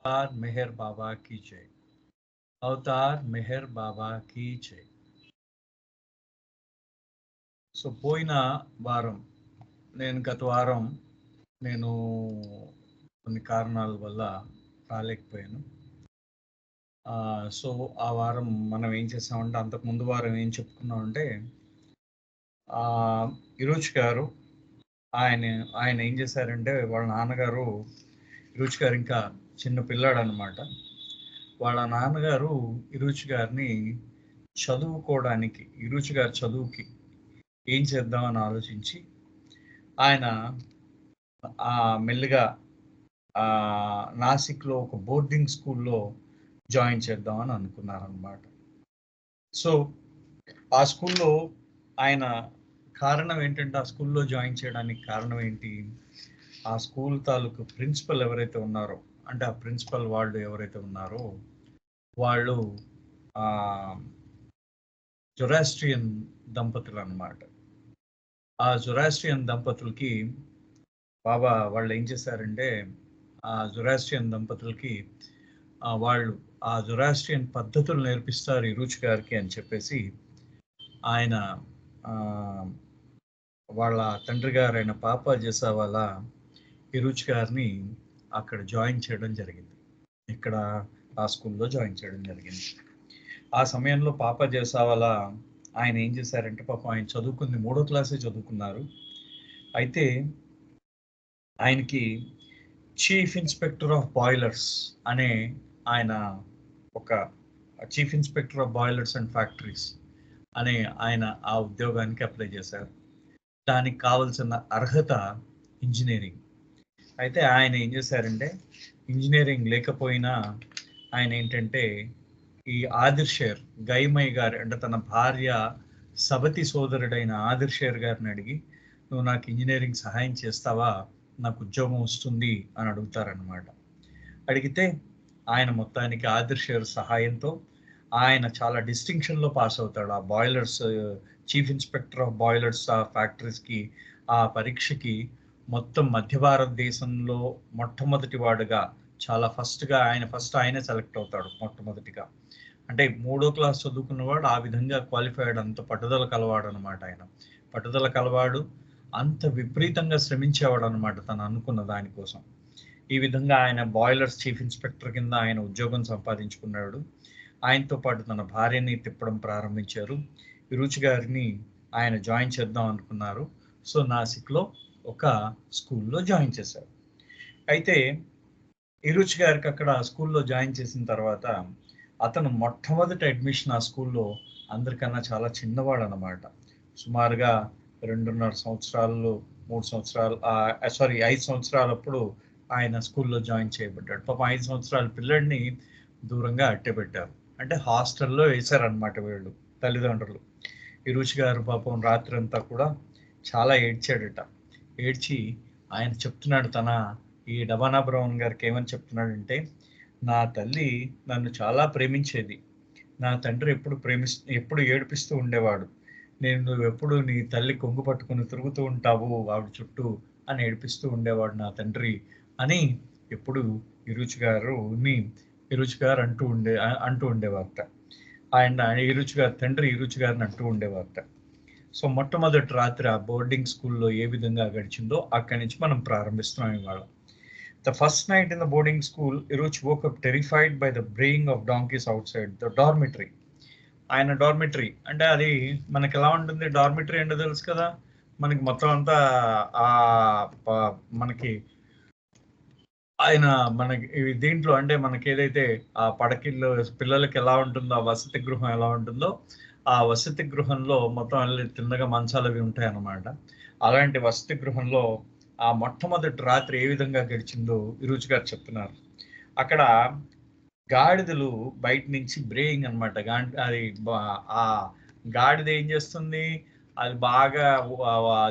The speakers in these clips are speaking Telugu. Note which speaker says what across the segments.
Speaker 1: अवतार मेहर बाबा की जय. अवतार मेहर बाबा की जय. సో పోయిన వారం గత వారం నేను కొన్ని కారణాల వల్ల రాలేకపోయాను. సో ఆ వారం మనం ఏం చేసామంటే అంతకు ముందు వారం ఏం చెప్పుకున్నామంటే ఇరుచ్ గారు ఆయన ఆయన ఏం చేశారంటే వాళ్ళ నాన్నగారు ఇరుచ్ గారు ఇంకా చిన్న పిల్లాడు అనమాట. వాళ్ళ నాన్నగారు ఇరుచ్ గారిని చదువుకోవడానికి ఇరుచ్ గారి చదువుకి ఏం చేద్దామని ఆలోచించి ఆయన మెల్లిగా నాసిక్లో ఒక బోర్డింగ్ స్కూల్లో జాయిన్ చేద్దామని అనుకున్నారనమాట. సో ఆ స్కూల్లో ఆయన కారణం ఏంటంటే ఆ స్కూల్లో జాయిన్ చేయడానికి కారణం ఏంటి, ఆ స్కూల్ తాలూకు ప్రిన్సిపల్ ఎవరైతే ఉన్నారో, అంటే ఆ ప్రిన్సిపల్ వాళ్ళు ఎవరైతే ఉన్నారో వాళ్ళు జొరాస్ట్రియన్ దంపతులు అన్నమాట. ఆ జొరాస్ట్రియన్ దంపతులకి బాబా వాళ్ళు ఏం చేశారంటే ఆ జొరాస్ట్రియన్ దంపతులకి వాళ్ళు ఆ జొరాస్ట్రియన్ పద్ధతులు నేర్పిస్తారు ఇరుచ్ గారికి అని చెప్పేసి ఆయన వాళ్ళ తండ్రి గారైన పాపా జేసావాల ఇరుచ్ గారిని అక్కడ జాయిన్ చేయడం జరిగింది. ఇక్కడ ఆ స్కూల్లో జాయిన్ చేయడం జరిగింది. ఆ సమయంలో పాపా జేసావాల ఆయన ఏం చేశారంటే పాపం ఆయన చదువుకుంది 3వ క్లాసే చదువుకున్నారు. అయితే ఆయనకి చీఫ్ ఇన్స్పెక్టర్ ఆఫ్ బాయిలర్స్ అనే ఆయన ఒక chief inspector of boilers and factories అనే ఆయన ఆ ఉద్యోగానికి అప్లై చేశారు. దానికి కావలసిన అర్హత ఇంజనీరింగ్. అయితే ఆయన ఏం చేశారంటే ఇంజనీరింగ్ లేకపోయినా ఆయన ఏంటంటే ఈ ఆదిర్ షేర్ గైమయ్య గారు అంటే తన భార్య సబతి సోదరుడైన ఆదిర్ షేర్ గారిని అడిగి, నువ్వు నాకు ఇంజనీరింగ్ సహాయం చేస్తావా, నాకు ఉద్యోగం వస్తుంది అని అడుగుతారనమాట. అడిగితే ఆయన మొత్తానికి ఆదిర్ షేర్ సహాయంతో ఆయన చాలా డిస్టింక్షన్లో పాస్ అవుతాడు. ఆ boilers chief inspector of boilers ఆ ఫ్యాక్టరీస్కి ఆ పరీక్షకి మొత్తం మధ్య భారతదేశంలో మొట్టమొదటి వాడుగా చాలా ఫస్ట్ ఆయనే సెలెక్ట్ అవుతాడు మొట్టమొదటిగా. అంటే 3వ క్లాస్ చదువుకున్నవాడు ఆ విధంగా క్వాలిఫైడ్, అంత పట్టుదల కలవాడు అనమాట. ఆయన పట్టుదల కలవాడు, అంత విపరీతంగా శ్రమించేవాడు అనమాట తను అనుకున్న దానికోసం. ఈ విధంగా ఆయన బాయిలర్స్ చీఫ్ ఇన్స్పెక్టర్ కింద ఆయన ఉద్యోగం సంపాదించుకున్నాడు. ఆయనతో పాటు తన భార్యని తిప్పడం ప్రారంభించారు. ఇరుచ్ గారిని ఆయన జాయిన్ చేద్దాం అనుకున్నారు. సో నాసిక్లో ఒక స్కూల్లో జాయిన్ చేశారు. అయితే ఇరుచ్ గారికి అక్కడ స్కూల్లో జాయిన్ చేసిన తర్వాత అతను మొట్టమొదటి అడ్మిషన్ ఆ స్కూల్లో అందరికన్నా చాలా చిన్నవాడు అనమాట. సుమారుగా 2.5 సంవత్సరాలు 3 సంవత్సరాలు 5 సంవత్సరాలప్పుడు ఆయన స్కూల్లో జాయిన్ చేయబడ్డాడు. పాపం 5 సంవత్సరాల పిల్లడిని దూరంగా అట్టెపెట్టారు. అంటే హాస్టల్లో వేశారనమాట వీళ్ళు తల్లిదండ్రులు. ఇరుచ్ గారు పాపం రాత్రి అంతా కూడా చాలా ఏడ్చాడట. ఏడ్చి ఆయన చెప్తున్నాడు, ఈ డబానా బ్రౌన్ గారికి ఏమని చెప్తున్నాడంటే, నా తల్లి నన్ను చాలా ప్రేమించేది, నా తండ్రి ఎప్పుడు ఏడిపిస్తూ ఉండేవాడు, నువ్వు ఎప్పుడు నీ తల్లి కొంగు పట్టుకుని తిరుగుతూ ఉంటావు ఆవిడ చుట్టూ అని ఏడిపిస్తూ ఉండేవాడు నా తండ్రి అని ఎప్పుడు ఇరుచ్ గారు అంటూ ఉండేవారట. ఆయన తండ్రి ఇరుచ్ గారిని అంటూ ఉండేవారట. సో మొట్టమొదటి రాత్రి ఆ బోర్డింగ్ స్కూల్లో ఏ విధంగా గడిచిందో అక్కడి నుంచి మనం ప్రారంభిస్తున్నాం ఇవాళ. The first night in the boarding school, Iruch woke up terrified by the braying of donkeys outside the dormitory. ఆయన డార్మిటరీ అంటే అది మనకి ఎలా ఉంటుంది, డార్మిటరీ అంటే తెలుసు కదా, మనకి మొత్తం అంతా మనకి ఆయన మనకి దీంట్లో అంటే మనకి ఏదైతే ఆ పడకిల్లో పిల్లలకి ఎలా ఉంటుందో, ఆ వసతి గృహం ఎలా ఉంటుందో, ఆ వసతి గృహంలో మొత్తం తిన్నగా మంచాలు అవి ఉంటాయి అన్నమాట. అలాంటి వసతి గృహంలో ఆ మొట్టమొదటి రాత్రి ఏ విధంగా గడిచిందో ఇరుచ్ గారు చెప్తున్నారు. అక్కడ గాడిదలు బయట నుంచి బ్రేయింగ్ అనమాట. అది ఆ గాడిద ఏం చేస్తుంది, అది బాగా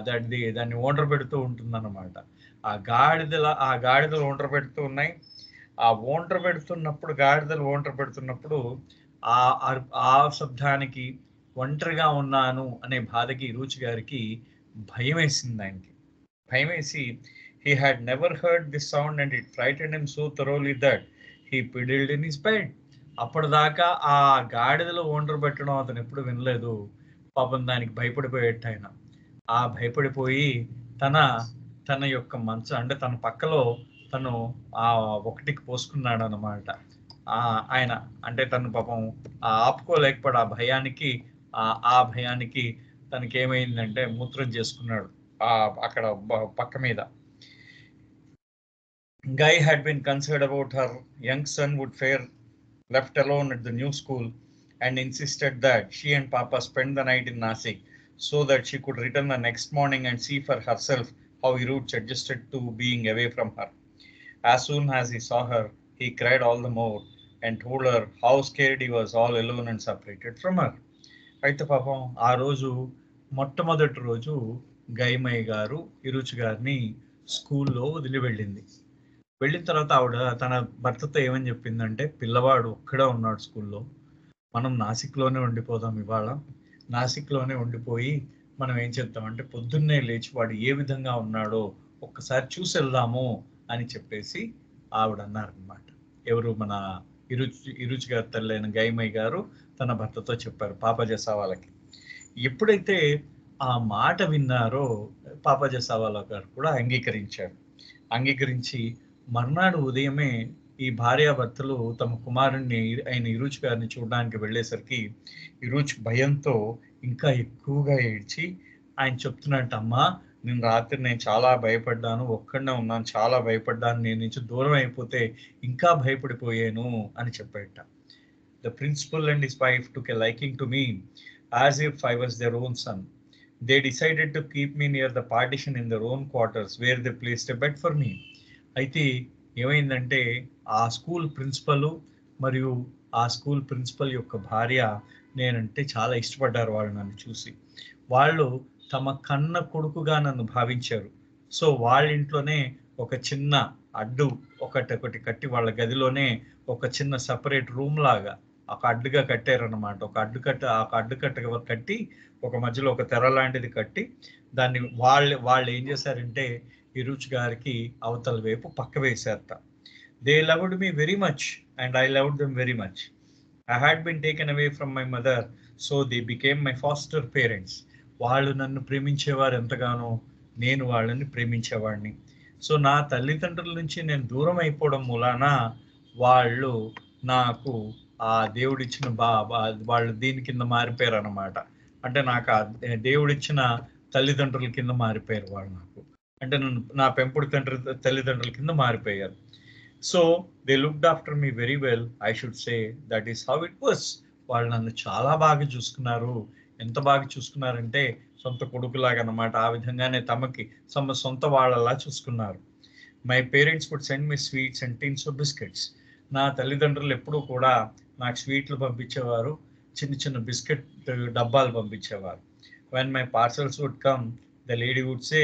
Speaker 1: దాన్ని ఓండ్ర పెడుతూ ఉంటుంది అన్నమాట. ఆ గాడిదలు ఓండ్ర పెడుతూ ఉన్నాయి. ఆ ఓండ్ర పెడుతున్నప్పుడు ఆ శబ్దానికి ఒంటరిగా ఉన్నాను అనే బాధకి ఇరుచ్ గారికి భయం వేసింది. ఆయనకి భయం వేసి he had never heard this sound and it frightened him so thoroughly that he piddled in his bed. అప్పటిదాకా ఆ గాడిదలో ఓండ్ర పెట్టడం అతను ఎప్పుడు వినలేదు. పాపం దానికి భయపడిపోయేట ఆయన. ఆ భయపడిపోయి తన తన యొక్క మంచం అంటే తన పక్కలో తను ఆ ఒకటికి పోసుకున్నాడు అనమాట. ఆయన అంటే తను పాపం ఆపుకోలేకపోయాడు ఆ భయానికి. ఆ భయానికి తనకి ఏమైందంటే మూత్రం చేసుకున్నాడు అక్కడ పక్క మీద. Guy had been concerned about her young son would fare left alone at the new school and insisted that she and Papa spend the night in Nasik so that she could return the next morning and see for herself how Iruch adjusted to being away from her. As soon as he saw her, he cried all the more and told her how scared he was all alone and separated from her. అయితే పాపం ఆ రోజు మొట్టమొదటి రోజు గైమయ్య గారు ఇరుచి గారిని స్కూల్లో వదిలి వెళ్ళింది. వెళ్ళిన తర్వాత ఆవిడ తన భర్తతో ఏమని చెప్పిందంటే, పిల్లవాడు ఒక్కడే ఉన్నాడు స్కూల్లో, మనం నాసిక్లోనే ఉండిపోదాం, ఇవాళ నాసిక్లోనే ఉండిపోయి మనం ఏం చేద్దామంటే పొద్దున్నే లేచి వాడు ఏ విధంగా ఉన్నాడో ఒక్కసారి చూసి వెళ్దాము అని చెప్పేసి ఆవిడ అన్నారనమాట. ఎవరు, మన ఇరుచి గారి తల్లైన గైమయ్య గారు తన భర్తతో చెప్పారు పాపజసావాలకి. ఎప్పుడైతే ఆ మాట విన్నారో పాపజసావాల గారు కూడా అంగీకరించి మర్నాడు ఉదయమే ఈ భార్యాభర్తలు తమ కుమారుణ్ణి ఆయన ఇరుచి గారిని చూడడానికి వెళ్ళేసరికి ఇరుచి భయంతో ఇంకా ఎక్కువగా ఏడ్చి ఆయన చెప్తున్నట్టు, అమ్మా నేను రాత్రి నేను చాలా భయపడ్డాను, ఒక్కడనే ఉన్నాను, చాలా భయపడ్డాను, నేను నుంచి దూరం అయిపోతే ఇంకా భయపడిపోయాను అని చెప్పేట. The principal and his wife took a liking to me as if I was their own son. They decided to keep me near the partition in their own quarters where they placed a bed for me. అయితే ఏమైందంటే ఆ స్కూల్ ప్రిన్సిపల్ మరియు ఆ స్కూల్ ప్రిన్సిపల్ యొక్క భార్య నేనంటే చాలా ఇష్టపడ్డారు. వాళ్ళు నన్ను చూసి వాళ్ళు తమ కన్న కొడుకుగా నన్ను భావించారు. సో వాళ్ళ ఇంట్లోనే ఒక చిన్న ఒకటి కట్టి వాళ్ళ గదిలోనే ఒక చిన్న సపరేట్ రూమ్ లాగా ఒక అడ్డుగా కట్టారనమాట. ఒక అడ్డుకట్ట కట్టి ఒక మధ్యలో ఒక తెర లాంటిది కట్టి దాన్ని వాళ్ళు ఏం చేశారంటే ఇరుచి గారికి అవతల వైపు పక్క వేశారట. They loved me very much and I loved them very much. I had been taken away from my mother so they became my foster parents. వాళ్ళు నన్ను ప్రేమించేవారు ఎంతగానో, నేను వాళ్ళని ప్రేమించేవాడిని. సో నా తల్లిదండ్రుల నుంచి నేను దూరం అయిపోవడం మూలాన వాళ్ళు నాకు ఆ దేవుడిచ్చిన వాళ్ళు దీని కింద మారిపోయారు అనమాట. అంటే నాకు ఆ దేవుడిచ్చిన తల్లిదండ్రుల కింద మారిపోయారు వాళ్ళు నాకు. అంటే నా పెంపుడు తల్లిదండ్రుల కింద మారిపోయారు. So they looked after me very well, I should say that is how it was. వాళ్ళు నన్ను చాలా బాగా చూసుకున్నారు. ఎంత బాగా చూసుకున్నారంటే సొంత కొడుకులాగా అనమాట. ఆ విధంగానే తమకి సొంత వాళ్ళలా చూసుకున్నారు. My parents would send me sweets and tins of biscuits. నా తల్లిదండ్రులు ఎప్పుడూ కూడా నాకు స్వీట్లు పంపించేవారు, చిన్న చిన్న బిస్కెట్ డబ్బాలు పంపించేవారు. When my parcels would come, the lady would say,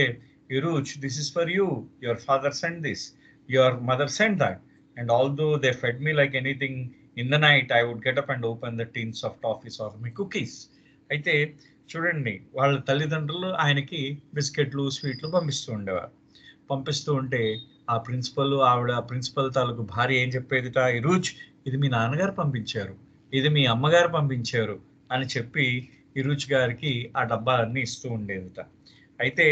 Speaker 1: Iruch, this is for you. Your father sent this. Your mother sent that. And although they fed me like anything, in the night I would get up and open the tins of toffees or my cookies. అయితే చూడండి, వాళ్ళ తల్లిదండ్రులు ఆయనకి బిస్కెట్లు స్వీట్లు పంపిస్తూ ఉంటే ఆ ప్రిన్సిపల్ తాలూకు భార్య ఏం చెప్పేదిట, ఇరుచ్ ఇది మీ నాన్నగారు పంపించారు, ఇది మీ అమ్మగారు పంపించారు అని చెప్పి ఇరుచ్ గారికి ఆ డబ్బాలన్నీ ఇస్తూ ఉండేదిట. అయితే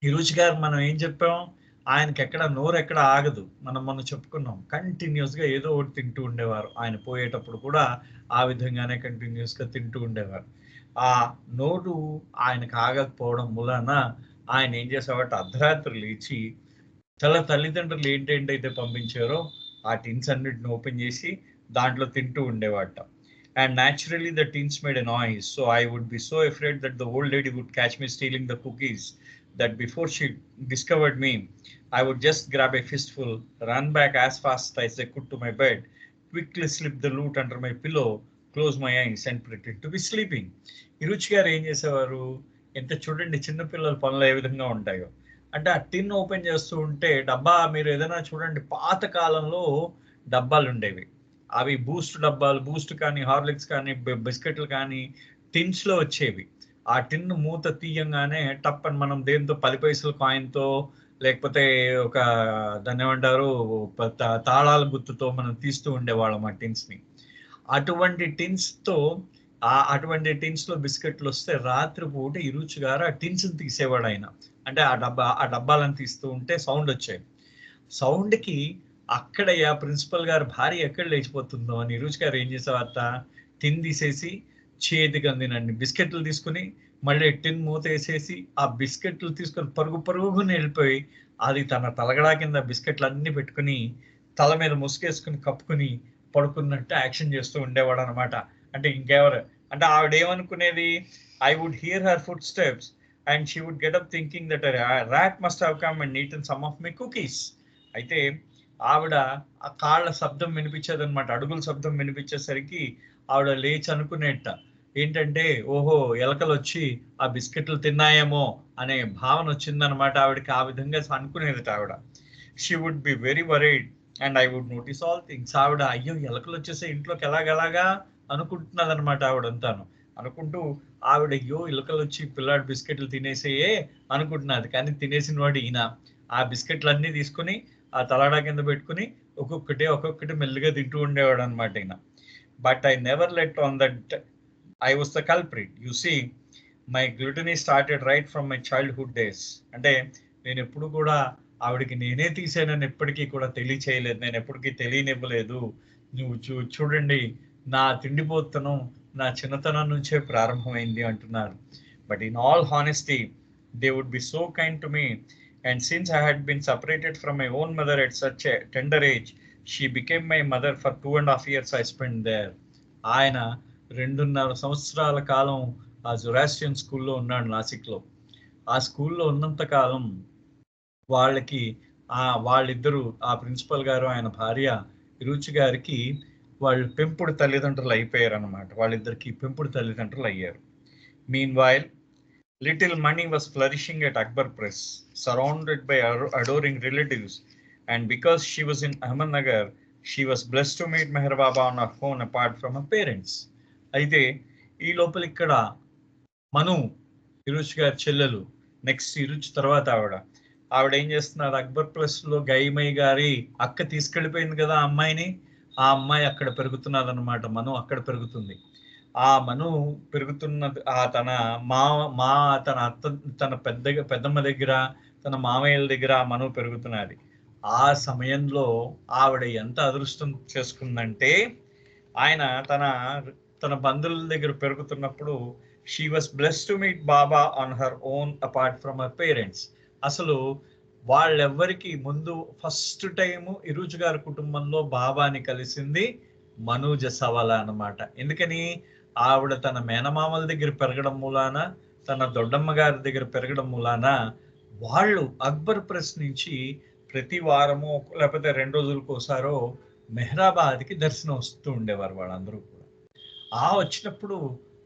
Speaker 1: ఇరుచి గారు మనం ఏం చెప్పాం, ఆయనకి నోరు ఎక్కడ ఆగదు. మనం చెప్పుకున్నాం, కంటిన్యూస్గా ఏదో ఒకటి తింటూ ఉండేవారు. ఆయన పోయేటప్పుడు కూడా ఆ విధంగానే కంటిన్యూస్గా తింటూ ఉండేవారు. ఆ నోటు ఆయనకు ఆగకపోవడం మూలన ఆయన ఏం చేసేవాట, అర్ధరాత్రి లేచి తల్లిదండ్రులు ఏంటైతే పంపించారో ఆ టిన్స్ అన్నిటిని ఓపెన్ చేసి దాంట్లో తింటూ ఉండేవాట. And naturally the tins made a noise, so I would be so afraid that the old lady would catch me stealing the cookies that before she discovered me, I would just grab a fistful, run back as fast as I could to my bed, quickly slip the loot under my pillow, close my eyes and pretend to be sleeping. ఇరుచి గారు ఏం చేసేవారు, ఎంత చూడండి చిన్న పిల్లల పనులు ఏ విధంగా ఉంటాయో. అంటే ఆ టిన్ ఓపెన్ చేస్తూ ఉంటే డబ్బా, మీరు ఏదైనా చూడండి, పాత కాలంలో డబ్బాలు ఉండేవి. అవి బూస్ట్ కానీ హార్లిక్స్ కానీ బిస్కెట్లు కానీ టిన్స్లో వచ్చేవి. ఆ టిన్ మూత తీయంగానే టప్ అని మనం దేంతో 10 పైసల కాయిన్తో లేకపోతే ఒక దాన్నేమంటారు తాళాల గుర్తుతో మనం తీస్తూ ఉండేవాళ్ళం ఆ టిన్స్‌ని. అటువంటి టిన్స్‌తో అటువంటి టిన్స్‌లో బిస్కెట్లు వస్తే రాత్రి పూట ఇరుచి గారు ఆ టిన్స్‌ని తీసేవాడాయన. అంటే ఆ డబ్బాలను తీస్తూ ఉంటే సౌండ్ వచ్చేది. సౌండ్‌కి అక్కడయ్య ప్రిన్సిపల్ గారి భార్య ఎక్కడ లేచిపోతుందో అని ఇరుచి గారు ఏం చేసేవారట, టిన్ తీసేసి చేతికి అందినన్ని బిస్కెట్లు తీసుకొని మళ్ళీ టిన్ మూతేసేసి ఆ బిస్కెట్లు తీసుకొని పరుగు పరుగున వెళ్ళిపోయి అది తన తలగడా కింద బిస్కెట్లన్నీ పెట్టుకొని తల మీద ముసుగేసుకొని కప్పుకొని పడుకున్నట్టు యాక్షన్ చేస్తూ ఉండేవాడనమాట. అంటే ఇంకెవరు అంటే ఆవిడేమనుకునేది, I would hear her footsteps and she would get up thinking that rat must have come and eaten some of my cookies. అయితే ఆవిడ ఆ కాళ్ళ శబ్దం వినిపించేదనమాట. అడుగుల శబ్దం వినిపించేసరికి ఆవిడ లేచి అనుకునేట ఏంటంటే, ఓహో! ఎలకలొచ్చి ఆ బిస్కెట్లు తిన్నాయేమో అనే భావన వచ్చిందనమాట ఆవిడకి. ఆ విధంగా అనుకునేదట ఆవిడ. She would be very worried and I would notice all things. ఆవిడ అయ్యో! ఎలకలొచ్చేసాయి ఇంట్లోకి ఎలాగెలాగా అనుకుంటున్నదనమాట ఆవిడంతాను. అనుకుంటూ ఆవిడ అయ్యో! ఎలకలొచ్చి పిల్లాడి బిస్కెట్లు తినేసాయే అనుకుంటున్నది. కానీ తినేసిన వాడు ఈయన. ఆ బిస్కెట్లన్నీ తీసుకొని ఆ తలాడా కింద పెట్టుకొని ఒక్కొక్కటి మెల్లిగా తింటూ ఉండేవాడనమాట ఈయన. But I never let on that I was the culprit. You see my gluttony started right from my childhood days. అంటే నేనెప్పుడు కూడా ఆవిడకి నేనే తీసానని ఎప్పటికీ కూడా తెలియచేయలేదు. నేనెప్పటికీ తెలియనివ్వలేదు. నువ్వు చూడండి నా తిండిపోతుతనం నా చిన్నతనం నుంచే ప్రారంభమైంది అంటున్నారు. But in all honesty they would be so kind to me and since I had been separated from my own mother at such a tender age she became my mother for 2.5 years I spend there. ఆయన 2.5 సంవత్సరాల కాలం ఆ జొరాస్ట్రియన్ స్కూల్లో ఉన్నాడు నాసిక్‌లో. ఆ స్కూల్లో ఉన్నంత కాలం వాళ్ళకి వాళ్ళిద్దరూ ఆ ప్రిన్సిపల్ గారు, ఆయన భార్య రుచి గారికి వాళ్ళు పెంపుడు తల్లిదండ్రులు అయిపోయారనమాట. వాళ్ళిద్దరికీ పెంపుడు తల్లిదండ్రులు అయ్యారు. Meanwhile little Mani was flourishing at Akbar Press, surrounded by adoring relatives. And because she was in Ahmednagar, she was blessed to meet Meher Baba on her own apart from her parents. అయితే ఈ లోపల ఇక్కడ మను ఇరుచి గారి చెల్లెలు, నెక్స్ట్ ఇరుచి తర్వాత ఆవిడ ఏం చేస్తున్నారు, అక్బర్ ప్లస్ లో గైమై గారి అక్క తీసుకెళ్లిపోయింది కదా ఆ అమ్మాయిని. ఆ అమ్మాయి అక్కడ పెరుగుతున్నది అనమాట. మను అక్కడ పెరుగుతుంది. ఆ మను పెరుగుతున్న తన మా మా తన అత్త, తన పెద్దమ్మ దగ్గర, తన మామయ్యల దగ్గర ఆ మను పెరుగుతున్నది. ఆ సమయంలో ఆవిడ ఎంత అదృష్టం చేసుకుందంటే, ఆయన తన తన బంధువుల దగ్గర పెరుగుతున్నప్పుడు she was blessed to meet Baba on her own apart from her parents. అసలు వాళ్ళెవ్వరికి ముందు ఫస్ట్ టైము ఇరుజు గారి కుటుంబంలో బాబాని కలిసింది మనూజ సవాలా అన్నమాట. ఎందుకని, ఆవిడ తన మేనమామల దగ్గర పెరగడం మూలాన, తన దొడ్డమ్మ గారి దగ్గర పెరగడం మూలాన వాళ్ళు అక్బర్ ప్రెస్ నుంచి ప్రతి వారమో లేకపోతే 2 రోజులకు ఒకసారో మెహ్రాబాద్కి దర్శనం వస్తూ ఉండేవారు వాళ్ళందరూ కూడా. వచ్చినప్పుడు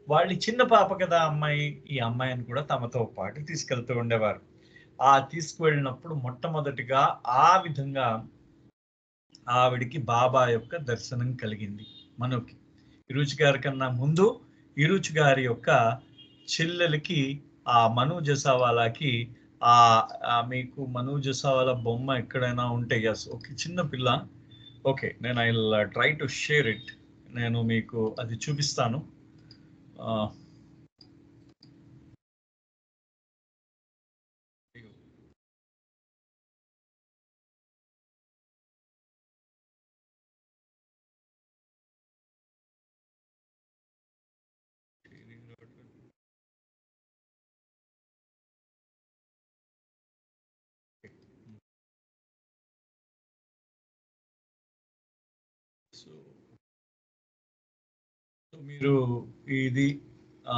Speaker 1: వాళ్ళు చిన్న పాప కదా అమ్మాయి, ఈ అమ్మాయిని కూడా తమతో పాటు తీసుకెళ్తూ ఉండేవారు. తీసుకువెళ్ళినప్పుడు మొట్టమొదటిగా ఆ విధంగా ఆవిడికి బాబా యొక్క దర్శనం కలిగింది మనోకి. ఇరుచి గారి కన్నా ముందు ఇరుచి గారి యొక్క చెల్లెలకి ఆ మను జసావాలాకి ఆ మీకు మను జసావాలా బొమ్మ ఎక్కడైనా ఉంటే, ఎస్ ఓకే, చిన్న పిల్ల. ఓకే, నేను I will try to share it. నేను మీకు అది చూపిస్తాను. సో మీరు ఇది ఆ,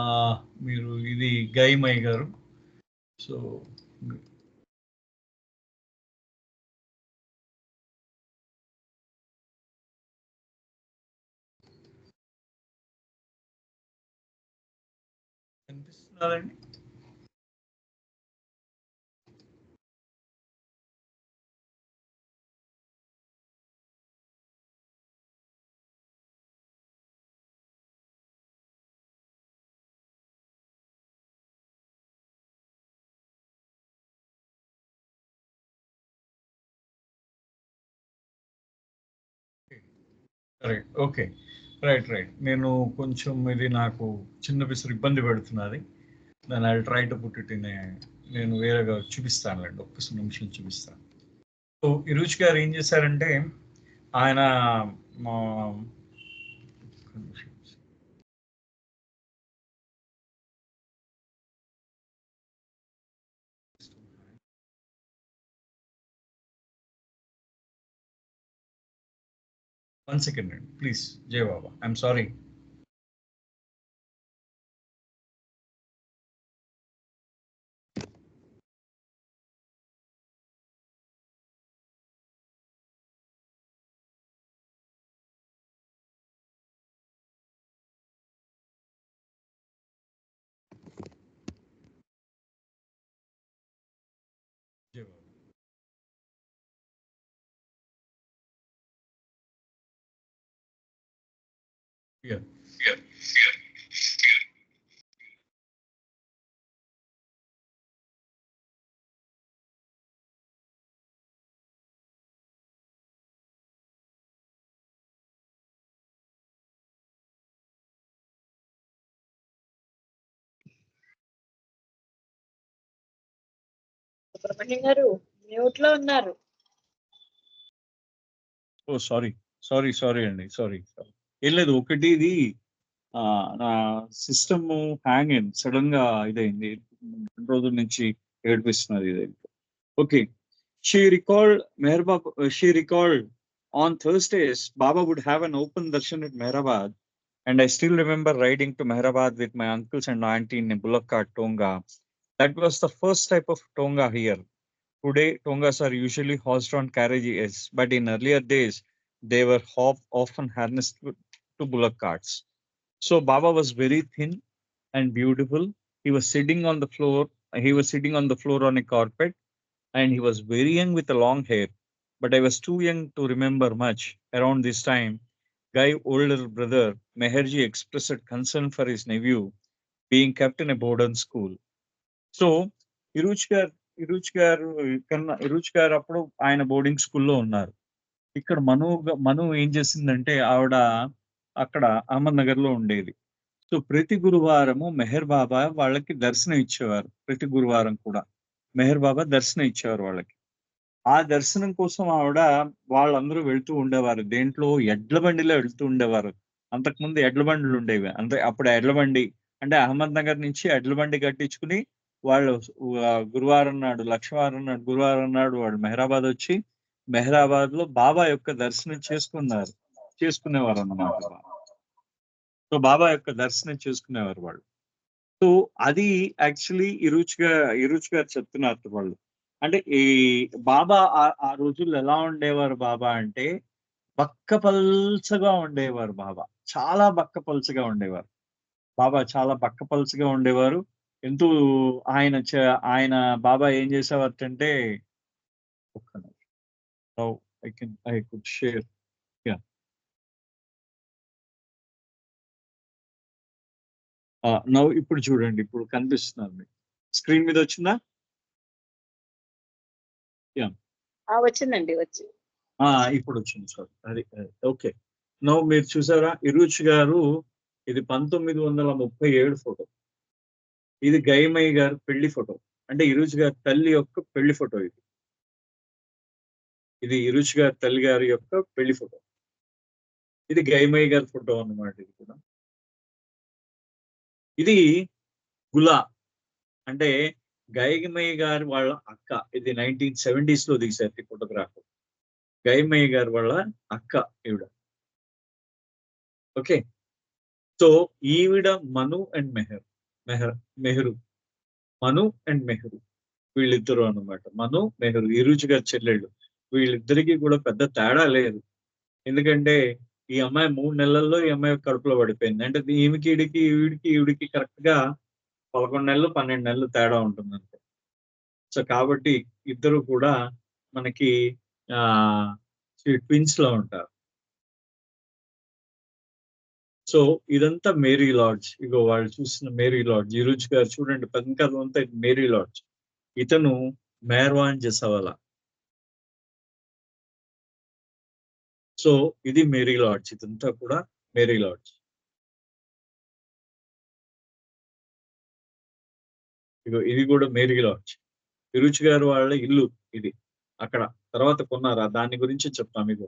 Speaker 1: మీరు ఇది గైమై గారు. సో కనిపిస్తున్నారండి? రైట్. ఓకే. రైట్. నేను కొంచెం ఇది నాకు చిన్న పిసరు ఇబ్బంది పెడుతున్నది. Then I will try to put it in నేను వేరేగా చూపిస్తానులెండి. ఒక్క నిమిషం చూపిస్తాను. సో, ఇరుచి గారు ఏం చేశారంటే ఆయన మా ఒక్క నిమిషం. వన్ సెకండ్ అండి ప్లీజ్. జై బాబా. I'm sorry. జై బాబా. Yeah.
Speaker 2: సుబ్రహ్మణ్యం గారు మ్యూట్ లో ఉన్నారు.
Speaker 1: ఓ సారీ అండి. సారీ. ఏం లేదు. ఒకటి ఇది నా సిస్టమ్ హ్యాంగ్ అయింది. సడన్ గా ఇదైంది. 2 రోజుల నుంచి ఏడిపిస్తున్నది ఇది. Okay. She recalled on Thursdays, Baba would have an open darshan at Mehrabad, and I still remember riding to Mehrabad with my uncles and auntie in a bullock cart Tonga. That was the first type of Tonga here. Today, Tongas are usually housed on carriages, but in earlier days, they were often harnessed to bullock carts. So Baba was very thin and beautiful. He was sitting on the floor. He was sitting on the floor on a carpet, and he was very young with a long hair. But I was too young to remember much. Around this time, Guy's older brother Meherji expressed concern for his nephew being kept in a boarding school. So Eruch గారు అప్పుడు ఆయన బోర్డింగ్ స్కూల్లో ఉన్నారు. ఇక్కడ మను ఏం చేసిందంటే ఆవిడ అక్కడ అహ్మద్ నగర్ లో ఉండేది. సో ప్రతి గురువారము మెహర్ బాబా వాళ్ళకి దర్శనం ఇచ్చేవారు. ప్రతి గురువారం కూడా మెహర్ బాబా దర్శనం ఇచ్చేవారు వాళ్ళకి. ఆ దర్శనం కోసం ఆవిడ వాళ్ళందరూ వెళ్తూ ఉండేవారు. దేంట్లో ఎడ్ల బండిలో వెళ్తూ ఉండేవారు. అంతకుముందు ఎడ్ల బండ్లు ఉండేవి. అంటే అప్పుడు ఎడ్ల బండి అంటే అహ్మద్ నగర్ నుంచి ఎడ్ల బండి కట్టించుకుని వాళ్ళు గురువారం నాడు గురువారం నాడు వాళ్ళు మెహరాబాద్ వచ్చి మెహరాబాద్ లో బాబా యొక్క దర్శనం చేసుకునేవారు అన్నమాట. సో బాబా యొక్క దర్శనం చేసుకునేవారు వాళ్ళు. సో అది యాక్చువల్లీ ఇరుచ్ గారు చెప్తున్నారు వాళ్ళు. అంటే ఈ బాబా ఆ రోజుల్లో ఎలా ఉండేవారు బాబా అంటే బక్కపల్చగా ఉండేవారు బాబా. చాలా బక్కపల్చగా ఉండేవారు. బాబా చాలా బక్కపల్చగా ఉండేవారు. ఎంతో ఆయన బాబా ఏం చేసేవారంటే ఐ కుడ్ షేర్. నౌ ఇప్పుడు చూడండి. ఇప్పుడు కనిపిస్తున్నారు మీకు. స్క్రీన్ మీద వచ్చిందా?
Speaker 2: వచ్చిందండి.
Speaker 1: ఇప్పుడు వచ్చింది సార్. అది ఓకే. నౌ మీరు చూసారా ఇరుచ్ గారు ఇది 1937 ఫోటో. ఇది గైమయ్య గారి పెళ్లి ఫోటో. అంటే ఇరుచ్ గారి తల్లి యొక్క పెళ్లి ఫోటో ఇది. ఇది ఇరుచ్ గారి తల్లి గారి యొక్క పెళ్లి ఫోటో. ఇది గైమయ్య గారి ఫోటో అన్నమాట. ఇది కూడా ఇది గులా అంటే గైమయ్య గారి వాళ్ళ అక్క. ఇది 1970s లో తీశారు ఈ ఫోటోగ్రాఫ్. గైమయ్య గారి వాళ్ళ అక్క ఈవిడ. ఓకే. సో ఈవిడ మను అండ్ మెహరు మను అండ్ మెహరు వీళ్ళిద్దరు అన్నమాట. మను మెహరు ఇరుచ్ గారి చెల్లెళ్ళు. వీళ్ళిద్దరికి కూడా పెద్ద తేడా లేదు. ఎందుకంటే ఈ అమ్మాయి 3 నెలల్లో ఈ అమ్మాయి కడుపులో పడిపోయింది. అంటే ఈవిడికి కరెక్ట్ గా 11 నెలలు 12 నెలలు తేడా ఉంటుంది అంతే. సో కాబట్టి ఇద్దరు కూడా మనకి ట్విన్స్ లో ఉంటారు. సో ఇదంతా మేరీ లాడ్జ్. ఇగో వాళ్ళు చూసిన మేరీ లాడ్జ్. ఇరుచ్ గారు చూడండి పెద్ద అంతా మేరీ లాడ్జ్. ఇతను మెహర్వాన్ జసవాలా. సో ఇది మేరీ లాడ్జ్, ఇదంతా కూడా మేరీ లాడ్జ్. ఇగో ఇది కూడా మేరీ లాడ్జ్. తిరుచి గారు వాళ్ళ ఇల్లు ఇది. అక్కడ తర్వాత కొన్నారా దాని గురించి చెప్తాం. మీకు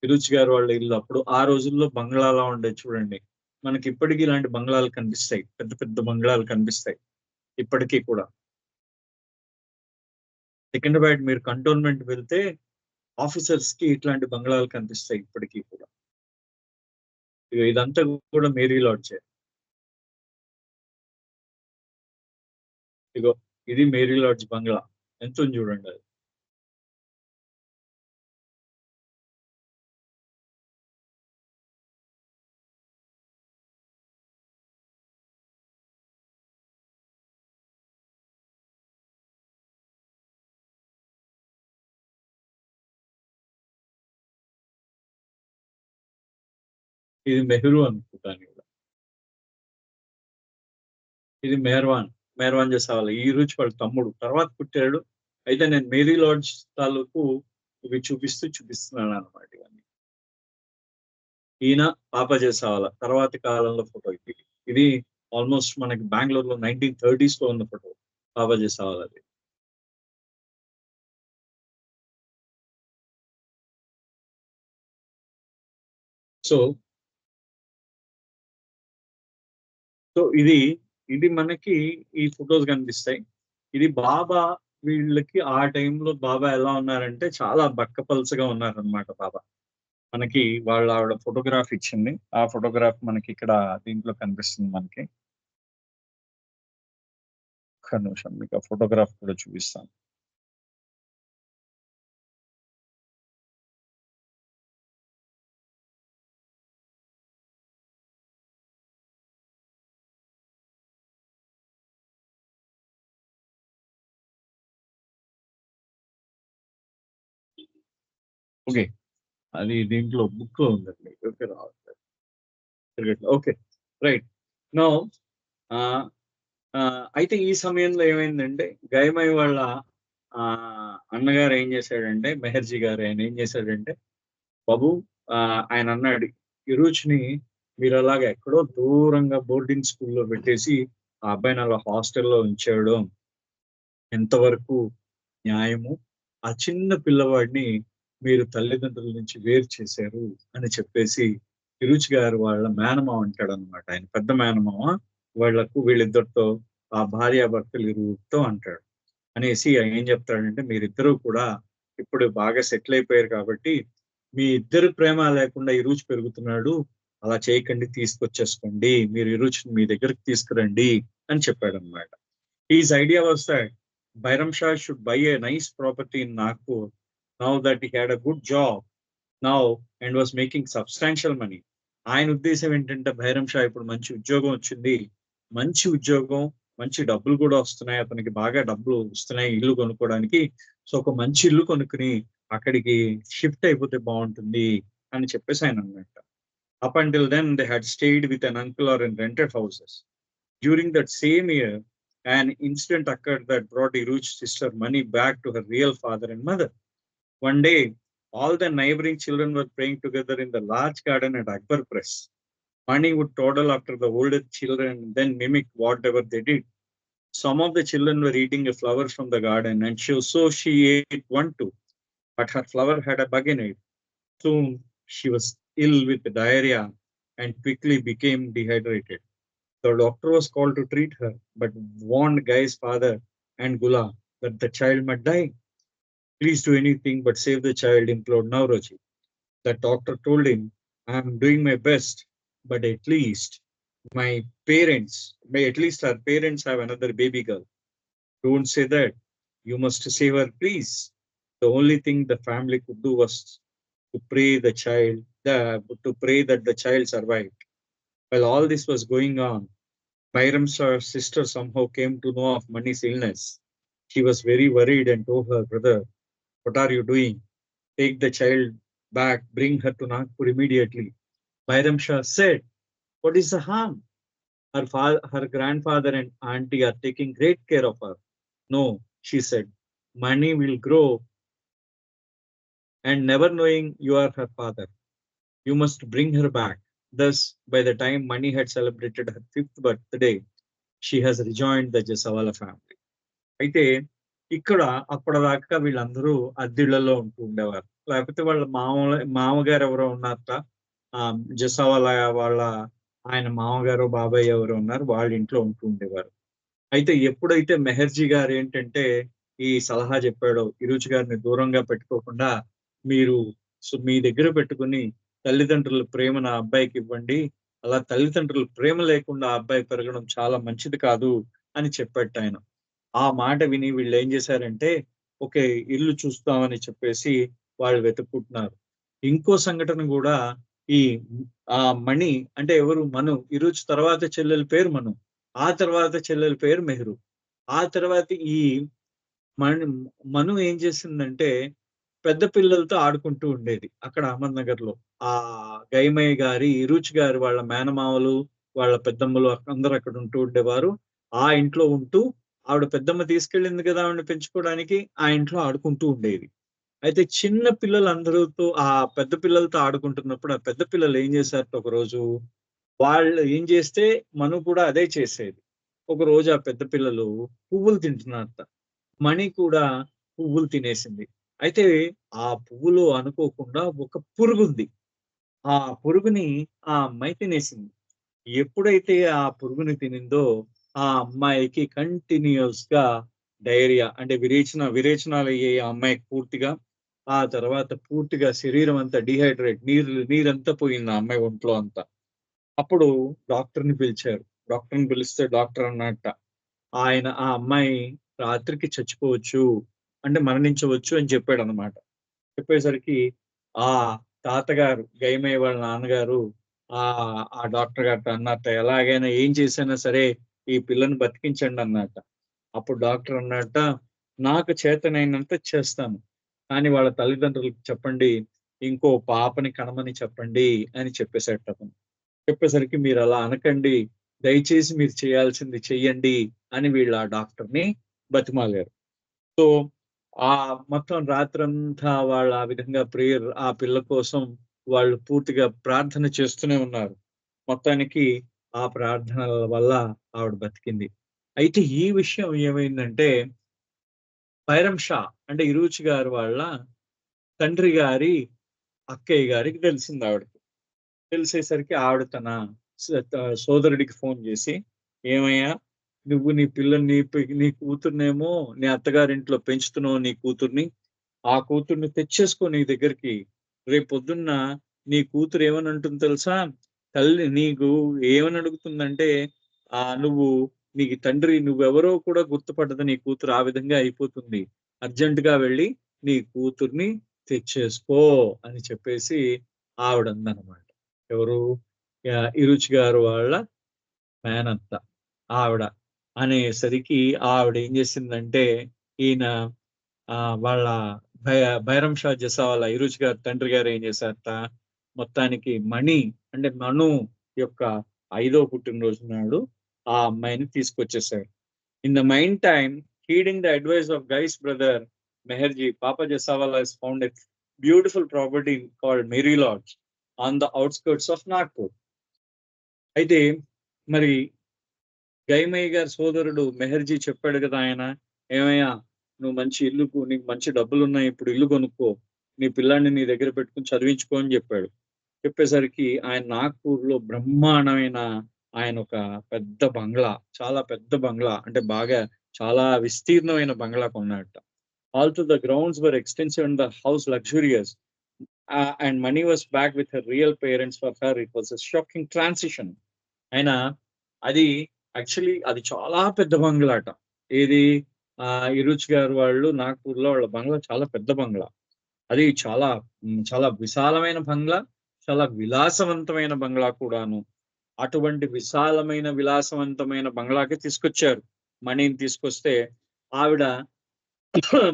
Speaker 1: తిరుచి గారు వాళ్ళ ఇల్లు అప్పుడు ఆ రోజుల్లో బంగ్లాలా ఉండేది చూడండి. మనకి ఇప్పటికీ ఇలాంటి బంగ్లాలు కనిపిస్తాయి, పెద్ద పెద్ద బంగ్లాలు కనిపిస్తాయి ఇప్పటికీ కూడా. సికింద్రాబాద్ మీరు కంటోన్మెంట్ వెళ్తే ఆఫీసర్స్ కి ఇట్లాంటి బంగ్లాలు కనిపిస్తాయి ఇప్పటికీ కూడా. ఇదంతా కూడా మేరీ లాడ్జే. ఇగో ఇది మేరీ లాడ్జ్ బంగ్లా, ఎంత ఉంది చూడండి అది. ఇది మెహ్రూ అనుకుంటాను. ఇది మెహర్వాన్ జసావాలా, ఈ రుచి వాళ్ళ తమ్ముడు తర్వాత పుట్టాడు. అయితే నేను మేరీ లాడ్జ్ తాలూకు ఇవి చూపిస్తున్నాను అనమాట. ఇవన్నీ ఈయన పాప జసావాలా తర్వాతి కాలంలో ఫోటో. ఇది ఆల్మోస్ట్ మనకి బెంగళూరులో 1930s లో ఉన్న ఫోటో పాప జసావాలాది. సో ఇది మనకి ఈ ఫొటోస్ కనిపిస్తాయి. ఇది బాబా. వీళ్ళకి ఆ టైంలో బాబా ఎలా ఉన్నారంటే చాలా బక్కపల్సగా ఉన్నారనమాట బాబా. మనకి ఆవిడ ఫోటోగ్రాఫ్ ఇచ్చింది. ఆ ఫోటోగ్రాఫ్ మనకి ఇక్కడ దీంట్లో కనిపిస్తుంది మనకి. ఒక్క నిమిషం మీకు ఆ ఫోటోగ్రాఫ్ కూడా చూపిస్తాను. ఓకే, అది దీంట్లో బుక్ లో ఉందండి. ఓకే రావట్లేదు. Okay right. నో అయితే ఈ సమయంలో ఏమైందంటే గయమై వాళ్ళ అన్నగారు ఏం చేశాడంటే, మెహర్జీ గారు ఆయన ఏం చేశాడంటే, బాబు ఆయన అన్నాడు, ఇరుచ్ని మీరు అలాగా ఎక్కడో దూరంగా బోర్డింగ్ స్కూల్లో పెట్టేసి ఆ అబ్బాయిని అలా హాస్టల్లో ఉంచాడు, ఎంతవరకు న్యాయము? ఆ చిన్న పిల్లవాడిని మీరు తల్లిదండ్రుల నుంచి వేరు చేశారు అని చెప్పేసి తిరుచి గారు వాళ్ళ మేనమావ అంటాడు అనమాట. ఆయన పెద్ద మేనమావ వీళ్ళిద్దరితో ఆ భార్యాభర్తలు ఇరువురితో అంటాడు. అనేసి ఆయన ఏం చెప్తాడంటే, మీరిద్దరూ కూడా ఇప్పుడు బాగా సెటిల్ అయిపోయారు కాబట్టి మీ ఇద్దరు ప్రేమ లేకుండా ఇరుచి పెరుగుతున్నాడు, అలా చేయకండి, తీసుకొచ్చేసుకోండి, మీరు ఇరుచిని మీ దగ్గరికి తీసుకురండి అని చెప్పాడు అనమాట. His idea was that Bairam Shah should buy a nice property in Nagpur now that he had a good job now and was making substantial money. ఆయన ఉద్దేశం ఏంటంటే, భైరం షా ఇప్పుడు మంచి ఉద్యోగం వచ్చింది, మంచి డబ్బులు కూడా వస్తున్నాయి, అతనికి బాగా డబ్బులు వస్తున్నాయి ఇల్లు కొనుక్కోవడానికి. సో ఒక మంచి ఇల్లు కొనుక్కుని అక్కడికి షిఫ్ట్ అయిపోతే బాగుంటుంది అని చెప్పేసి ఆయన అన్నమాట. Up until then they had stayed with an uncle or in rented houses. During that same year an incident occurred that brought Iruch's sister money back to her real father and mother. One day, all the neighboring children were playing together in the large garden at Akbar Press. Mani would toddle after the older children and then mimic whatever they did. Some of the children were eating a flower from the garden, and so she ate one too. But her flower had a bug in it. Soon, she was ill with diarrhea and quickly became dehydrated. The doctor was called to treat her, but warned Guy's father and Gula that the child might die. Please do anything but save the child, implored Nauroji. The doctor told him, I am doing my best, but at least our parents have another baby girl. Don't say that. You must save her, please. The only thing the family could do was to pray that the child survived. While all this was going on, Bairam's sister somehow came to know of Mani's illness. She was very worried and told her brother, what are you doing? Take the child back, bring her to Nagpur immediately. Bairam Shah said, what is the harm? Her grandfather and auntie are taking great care of her. No, she said, Mani will grow and never knowing you are her father. You must bring her back. Thus, by the time Mani had celebrated her 5th birthday, she has rejoined the Jasawala family. అయితే ఇక్కడ అప్పటిదాకా వీళ్ళందరూ అద్దెళ్లలో ఉంటూ ఉండేవారు. లేకపోతే వాళ్ళ మామగారు ఎవరో ఉన్నారట. జసావాల వాళ్ళ ఆయన మామగారు, బాబాయ్ ఎవరో ఉన్నారు. వాళ్ళ ఇంట్లో ఉంటూ ఉండేవారు. అయితే ఎప్పుడైతే మెహర్జీ గారు ఏంటంటే ఈ సలహా చెప్పాడో, ఇరుచి గారిని దూరంగా పెట్టుకోకుండా మీరు మీ దగ్గర పెట్టుకుని తల్లిదండ్రుల ప్రేమ నా అబ్బాయికి ఇవ్వండి. అలా తల్లిదండ్రుల ప్రేమ లేకుండా ఆ అబ్బాయి పెరగడం చాలా మంచిది కాదు అని చెప్పాడు ఆయన. ఆ మాట విని వీళ్ళు ఏం చేశారంటే, ఓకే, ఇల్లు చూస్తామని చెప్పేసి వాళ్ళు వెతుక్కుంటున్నారు. ఇంకో సంఘటన కూడా ఈ మణి అంటే ఎవరు, మను, ఇరుచి తర్వాత చెల్లెల పేరు మను, ఆ తర్వాత చెల్లెల పేరు మెహరు. ఆ తర్వాత ఈ మను ఏం చేసిందంటే పెద్ద పిల్లలతో ఆడుకుంటూ ఉండేది అక్కడ అహ్మద్‌నగర్ లో. ఆ గైమయ్య గారి, ఇరుచి గారి వాళ్ళ మేనమామలు, వాళ్ళ పెద్దమ్మలు అందరూ అక్కడ ఉంటూ ఉండేవారు. ఆ ఇంట్లో ఉంటూ ఆవిడ పెద్దమ్మ తీసుకెళ్ళింది కదా ఆవిడని పెంచుకోవడానికి, ఆ ఇంట్లో ఆడుకుంటూ ఉండేది. అయితే చిన్న పిల్లలందరితో ఆ పెద్ద పిల్లలతో ఆడుకుంటున్నప్పుడు ఆ పెద్ద పిల్లలు ఏం చేశారట ఒకరోజు, వాళ్ళు ఏం చేస్తే మను కూడా అదే చేసేది. ఒకరోజు ఆ పెద్ద పిల్లలు పువ్వులు తింటున్నారట. మణి కూడా పువ్వులు తినేసింది. అయితే ఆ పువ్వులో అనుకోకుండా ఒక పురుగుంది. ఆ పురుగుని ఆ అమ్మాయి తినేసింది. ఎప్పుడైతే ఆ పురుగుని తినిందో ఆ అమ్మాయికి కంటిన్యూయస్‌గా డయేరియా అంటే విరేచనాలయ్యాయి ఆ అమ్మాయికి పూర్తిగా. ఆ తర్వాత పూర్తిగా శరీరం అంతా నీరంతా పోయింది ఆ అమ్మాయి ఒంట్లో అంతా. అప్పుడు డాక్టర్‌ని పిలిచారు. డాక్టర్‌ని పిలిస్తే డాక్టర్ అన్నట్ట, ఆ అమ్మాయి రాత్రికి చచ్చిపోవచ్చు. అంటే మరణించవచ్చు అని చెప్పాడన్నమాట. చెప్పేసరికి ఆ తాతగారు, గైమయ్య వాళ్ళ నాన్నగారు ఆ డాక్టర్ గారితో అన్నట్ట, ఎలాగైనా ఏం చేసైనా సరే ఈ పిల్లని బతికించండి అన్నట్ట. అప్పుడు డాక్టర్ అన్నట్ట, నాకు చేతనైనంత చేస్తాను. కానీ వాళ్ళ తల్లిదండ్రులకు చెప్పండి, ఇంకో పాపని కనమని చెప్పండి అని చెప్పేసాడట అతను. చెప్పేసరికి మీరు అలా అనకండి, దయచేసి మీరు చేయాల్సింది చెయ్యండి అని వీళ్ళు ఆ డాక్టర్‌ని బతిమాలారు. సో, మొత్తం రాత్రంతా వాళ్ళు ఆ విధంగా ఆ పిల్ల కోసం వాళ్ళు పూర్తిగా ప్రార్థన చేస్తూనే ఉన్నారు. మొత్తానికి ఆ ప్రార్థనల వల్ల ఆవిడ బతికింది. అయితే ఈ విషయం ఏమైందంటే, బైరం షా అంటే ఇరూచి గారి వాళ్ళ తండ్రి గారి అక్కయ్య గారికి తెలిసిందావిడకి. తెలిసేసరికి ఆవిడ తన సోదరుడికి ఫోన్ చేసి, "ఏమయ్యా! నువ్వు నీ పిల్లని నీ కూతుర్నేమో నీ అత్తగారింట్లో పెంచుతున్నావు నీ కూతుర్ని. ఆ కూతుర్ని తెచ్చేసుకో నీ దగ్గరికి. రేపొద్దున్న నీ కూతురు ఏమని అంటుంది తెలుసా? తల్లి నీకు ఏమని అడుగుతుందంటే, నువ్వు నీకు తండ్రి నువ్వెవరో కూడా గుర్తుపట్టదు నీ కూతురు. ఆ విధంగా అయిపోతుంది. అర్జెంట్‌గా వెళ్లి నీ కూతుర్ని తెచ్చేసుకో" అని చెప్పేసి ఆవిడందనమాట. ఎవరు? ఇరుచి గారు వాళ్ళ మేనత్త ఆవిడ. అనేసరికి ఆవిడేం జేసిందంటే, ఈయన వాళ్ళ బైరం షా జసావాలా ఇరుచి గారి తండ్రి గారు ఏం చేశారట, మొత్తానికి మణి అంటే మను యొక్క 5వ పుట్టినరోజు నాడు ఆ అమ్మాయిని తీసుకొచ్చేసారు. In the meantime, heeding the advice of his brother Meherji, Papa Jessawala has found a beautiful property called Mary Lodge on the outskirts of Nagpur. అయితే మరి గైమయ్య గారి సోదరుడు మెహర్జీ చెప్పాడు కదా ఆయన, ఏమయ్యా నువ్వు మంచి నీకు మంచి డబ్బులున్నాయి, ఇప్పుడు ఇల్లు కొనుక్కో, నీ పిల్లాడిని నీ దగ్గర పెట్టుకుని చదివించుకో అని చెప్పాడు. చెప్పేసరికి ఆయన నాగ్పూర్‌లో బ్రహ్మాండమైన ఆయన ఒక పెద్ద బంగ్లా, చాలా పెద్ద బంగ్లా అంటే బాగా చాలా విస్తీర్ణమైన బంగ్లా కొన్నాడట. Also the grounds were extensive and the house luxurious. And money was back with her real parents. For her it was a shocking transition. ఆయన అది యాక్చువల్లీ అది చాలా పెద్ద బంగ్లా అట. ఏది ఇరుచి గారు వాళ్ళు నాగ్పూర్‌లో వాళ్ళ బంగ్లా చాలా పెద్ద బంగ్లా. అది చాలా విశాలమైన బంగ్లా. చాలా విలాసవంతమైన బంగ్లా కూడాను. అటువంటి విలాసవంతమైన బంగ్లాకి తీసుకొచ్చారు. మణిని తీసుకొస్తే ఆవిడ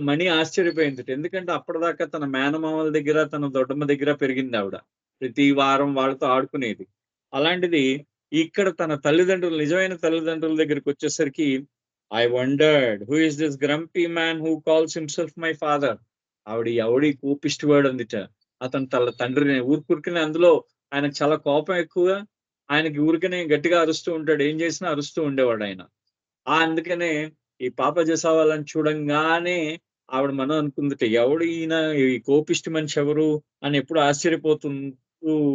Speaker 1: మణి ఆశ్చర్యపోయిందట. ఎందుకంటే అప్పటిదాకా తన మేనమామల దగ్గర, తన దొడ్డమ్మ దగ్గర పెరిగిందావిడ. ప్రతి వారం వాళ్ళతో ఆడుకునేది. అలాంటిది ఇక్కడ తన నిజమైన తల్లిదండ్రుల దగ్గరికొచ్చేసరికి, I wondered who is this grumpy man who calls himself my father. ఆవిడ ఎవడి కోపిష్టివాడు అందిట.
Speaker 3: అతను తన తండ్రిని ఊరికనే అందులో ఆయనకు చాలా కోపం ఎక్కువగా, ఆయనకి ఊరికనే గట్టిగా అరుస్తూ ఉంటాడు, ఏం చేసినా అరుస్తూ ఉండేవాడు ఆయన. అందుకనే ఈ పాప జేసావాలని చూడంగానే ఆవిడ మనం అనుకుందిట, ఎవడు ఈయన, ఈ కోపిష్టి మనిషి ఎవరు అని ఎప్పుడు ఆశ్చర్యపోతూ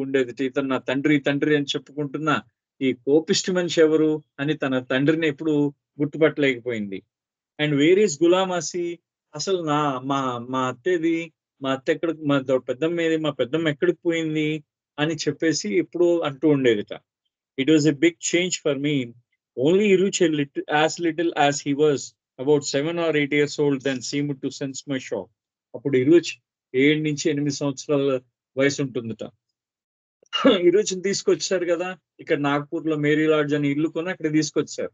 Speaker 3: ఉండేది. ఇతను నా తండ్రి తండ్రి అని చెప్పుకుంటున్న ఈ కోపిష్టి మనిషి ఎవరు అని తన తండ్రిని ఎప్పుడు గుర్తుపట్టలేకపోయింది. అండ్ వేర్ ఈస్ గులామాసి, అసలు నా మా మా అత్తేది, మా అత్త ఎక్కడికి, మా పెద్దమ్మ ఏది, మా పెద్దమ్మ ఎక్కడికి పోయింది అని చెప్పేసి ఎప్పుడు అంటూ ఉండేదిట. It was a big change for me. Only Eruch as little as he was about 7 or 8 years old then seemed to sense my shock. అప్పుడు ఇరుచ్ 7 నుంచి 8 సంవత్సరాల వయసు ఉంటుందట. ఇరుచ్ని తీసుకొచ్చారు కదా, ఇక్కడ నాగ్పూర్ లో మేరీ లాడ్జ్ అని ఇల్లు కొని అక్కడ తీసుకొచ్చారు.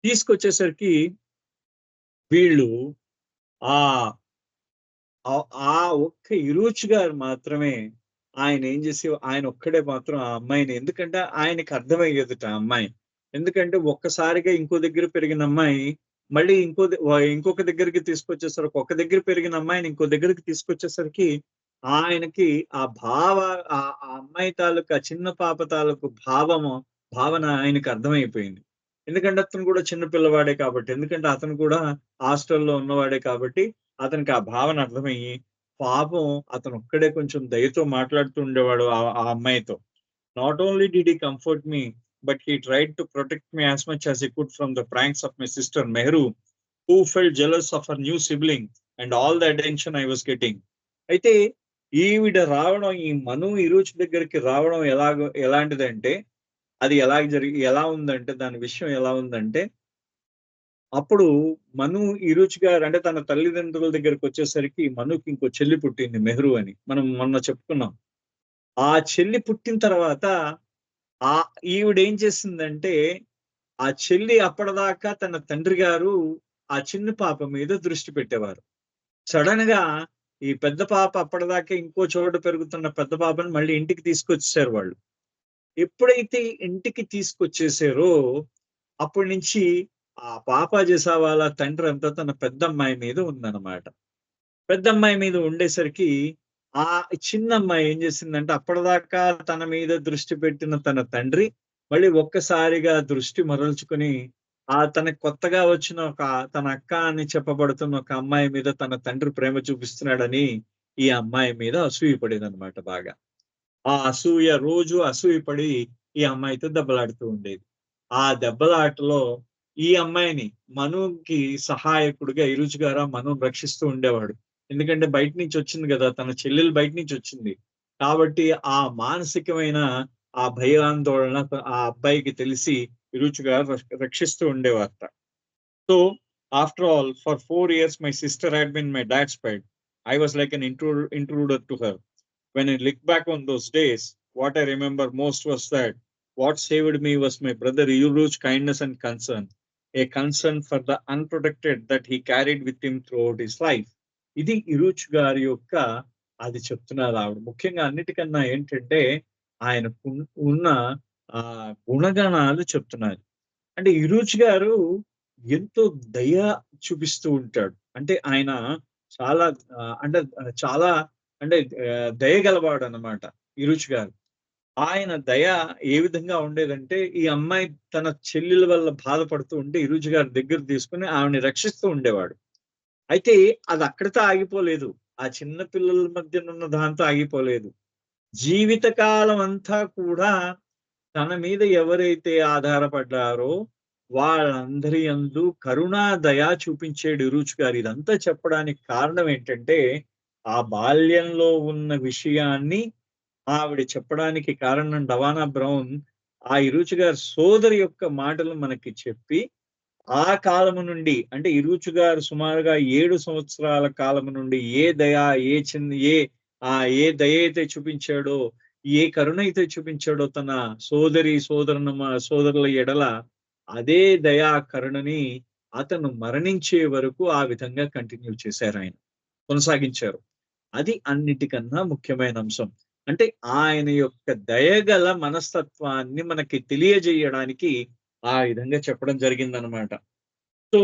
Speaker 3: తీసుకొచ్చేసరికి వీళ్ళు ఆ ఆ ఒక్క ఇరుచ్ గారు మాత్రమే, ఆయన ఏం చేసి ఆయన ఒక్కడే మాత్రం ఆ అమ్మాయిని, ఎందుకంటే ఆయనకి అర్థమయ్యేదిట ఆ అమ్మాయి. ఎందుకంటే ఒక్కసారిగా ఇంకో దగ్గర పెరిగిన అమ్మాయి మళ్ళీ ఇంకొక దగ్గరికి తీసుకొచ్చేసరికి, ఒక దగ్గర పెరిగిన అమ్మాయిని ఇంకో దగ్గరికి తీసుకొచ్చేసరికి ఆయనకి ఆ ఆ అమ్మాయి తాలూకు చిన్న పాప తాలూకు భావన ఆయనకి అర్థమైపోయింది. ఎందుకంటే అతను కూడా చిన్న పిల్లవాడే కాబట్టి, ఎందుకంటే అతను కూడా హాస్టల్లో ఉన్నవాడే కాబట్టి అతనికి ఆ భావన అర్థమయ్యి, పాపం అతను ఒక్కడే కొంచెం దయతో మాట్లాడుతూ ఉండేవాడు ఆ అమ్మాయితో. Not only did he comfort me, but he tried to protect me as much as he could from the pranks of my sister Mehru, who felt jealous of her new sibling and all the attention I was getting. అయితే ఈవిడ రావడం, ఈ మను ఇరుచ్ దగ్గరికి రావడం ఎలాంటిదంటే, అది ఎలా ఉందంటే, దాని విషయం ఎలా ఉందంటే, అప్పుడు మను ఇరుచ్ గారు అంటే తన తల్లిదండ్రుల దగ్గరికి వచ్చేసరికి మనుకి ఇంకో చెల్లి పుట్టింది, మెహ్రూ అని మనం మొన్న చెప్పుకున్నాం. ఆ చెల్లి పుట్టిన తర్వాత ఈవిడ ఏం చేసిందంటే, ఆ చెల్లి అప్పటిదాకా తన తండ్రి గారు ఆ చిన్న పాప మీద దృష్టి పెట్టేవారు. సడన్ గా ఈ పెద్ద పాప అప్పటిదాకా ఇంకో చోట పెరుగుతున్న పెద్ద పాపని మళ్ళీ ఇంటికి తీసుకొచ్చేసారు వాళ్ళు. ఎప్పుడైతే ఇంటికి తీసుకొచ్చేసారో అప్పటి నుంచి ఆ పాప జేసావాల తండ్రి అంతా తన పెద్దమ్మాయి మీద ఉందన్నమాట. పెద్దమ్మాయి మీద ఉండేసరికి ఆ చిన్న అమ్మాయి ఏం చేసిందంటే, అప్పటిదాకా తన మీద దృష్టి పెట్టిన తన తండ్రి మళ్ళీ ఒక్కసారిగా దృష్టి మరల్చుకుని తనకు కొత్తగా వచ్చిన తన అక్క అని చెప్పబడుతున్న ఒక అమ్మాయి మీద తన తండ్రి ప్రేమ చూపిస్తున్నాడని ఈ అమ్మాయి మీద అసూయపడేది అనమాట బాగా. ఆ రోజు అసూయపడి ఈ అమ్మాయితో దెబ్బలాడుతూ ఉండేది. ఆ దెబ్బలాటలో ఈ అమ్మాయిని మనుకి సహాయకుడిగా ఇరుచ్ గారు మనుని రక్షిస్తూ ఉండేవాడు. ఎందుకంటే బయట నుంచి వచ్చింది కదా, తన చెల్లెలు బయట నుంచి వచ్చింది కాబట్టి ఆ మానసికమైన ఆ భయాందోళన ఆ అబ్బాయికి తెలిసి ఇరుచ్ గారు రక్షిస్తూ ఉండేవారట. So after all for 4 years my sister had been my dad's pet. I was like an intruder to her. When I look back on those days, what I remember most was that what saved me was my brother Iruch's kindness and concern, a concern for the unprotected that he carried with him throughout his life. ఇది ఇరుచ్ గారి యొక్క అది చెప్తున్నారు ఆవిడ. ముఖ్యంగా అన్నిటికన్నా ఏంటంటే ఆయనకు ఉన్న గుణగణాలు చెప్తున్నారు. అంటే ఇరుచ్ గారు ఎంతో దయ చూపిస్తూ ఉంటాడు. అంటే ఆయన చాలా దయగలవాడు అన్నమాట ఇరుచ్ గారు. ఆయన దయ ఏ విధంగా ఉండేదంటే, ఈ అమ్మాయి తన చెల్లెల వల్ల బాధపడుతూ ఉంటే ఇరుచ్ గారి దగ్గర తీసుకుని ఆవిడని రక్షిస్తూ ఉండేవాడు. అయితే అది అక్కడితో ఆగిపోలేదు, ఆ చిన్న పిల్లల మధ్యనున్న దాంతో ఆగిపోలేదు. జీవితకాలం అంతా కూడా తన మీద ఎవరైతే ఆధారపడ్డారో వాళ్ళందరి యందు కరుణా దయా చూపించేడు ఇరుచ్ గారు. ఇదంతా చెప్పడానికి కారణం ఏంటంటే, ఆ బాల్యంలో ఉన్న విషయాన్ని ఆవిడ చెప్పడానికి కారణం డవానా బ్రౌన్ ఆ ఇరుచ్ గారి సోదరి యొక్క మాటలు మనకి చెప్పి, ఆ కాలము నుండి అంటే ఇరుచ్ గారు సుమారుగా 7 సంవత్సరాల కాలము నుండి ఏ దయ ఏ దయ అయితే చూపించాడో, ఏ కరుణ అయితే చూపించాడో తన సోదరుల ఎడల, అదే దయా కరుణని అతను మరణించే వరకు ఆ విధంగా కంటిన్యూ చేశారు, ఆయన కొనసాగించారు. అది అన్నిటికన్నా ముఖ్యమైన అంశం. అంటే ఆయన యొక్క దయగల మనస్తత్వాన్ని మనకి తెలియజేయడానికి ఆ విధంగా చెప్పడం జరిగిందనమాట. So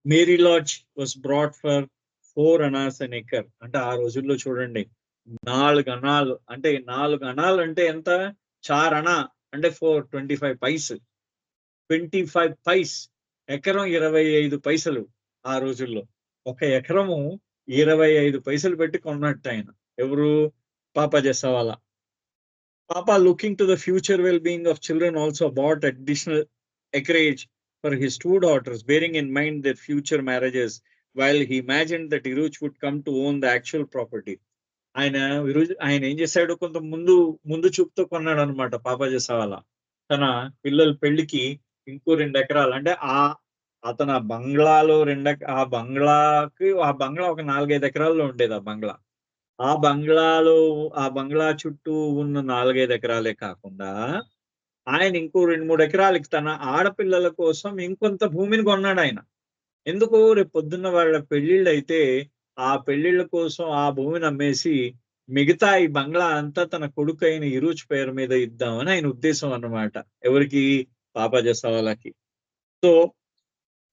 Speaker 3: Mary Lodge was brought for 4 annas an acre. అంటే ఆ రోజుల్లో చూడండి 4 అణాలు అంటే 4 అణాలు అంటే ఎంత 4 అణా అంటే 25 పైస్ 25 పైస్ ఎకరం 25 పైసలు ఆ రోజుల్లో. ఒక ఎకరము 25 పైసలు పెట్టి కొన్నట్టు ఆయన. ఎవరు? పాపా జెస్సావాలా. Papa, looking to the future well-being of children, also bought additional acreage for his 2 daughters, bearing in mind their future marriages, while he imagined that Iruch would come to own the actual property. ఆయన ఏం చేశాడు, కొంత ముందు చూపుతో కొన్నాడు అనమాట పాపా జెస్సావాలా. తన పిల్లల పెళ్లికి ఇంకో 2 ఎకరాలు అంటే అతను ఆ బంగ్లాలో ఆ బంగ్లా ఒక 4-5 ఎకరాల్లో ఉండేది ఆ బంగ్లా. ఆ బంగ్లా చుట్టూ ఉన్న 4-5 ఎకరాలే కాకుండా ఆయన ఇంకో 2-3 ఎకరాలకి తన ఆడపిల్లల కోసం ఇంకొంత భూమిని కొన్నాడు ఆయన. ఎందుకు? రేపు పొద్దున్న వాళ్ళ పెళ్లిళ్ళు అయితే ఆ పెళ్లిళ్ళ కోసం ఆ భూమిని అమ్మేసి మిగతా ఈ బంగ్లా అంతా తన కొడుకు అయిన ఇరూచ్ పేరు మీద ఇద్దామని ఆయన ఉద్దేశం అన్నమాట. ఎవరికి? పాపా జెస్సావాలాకి. So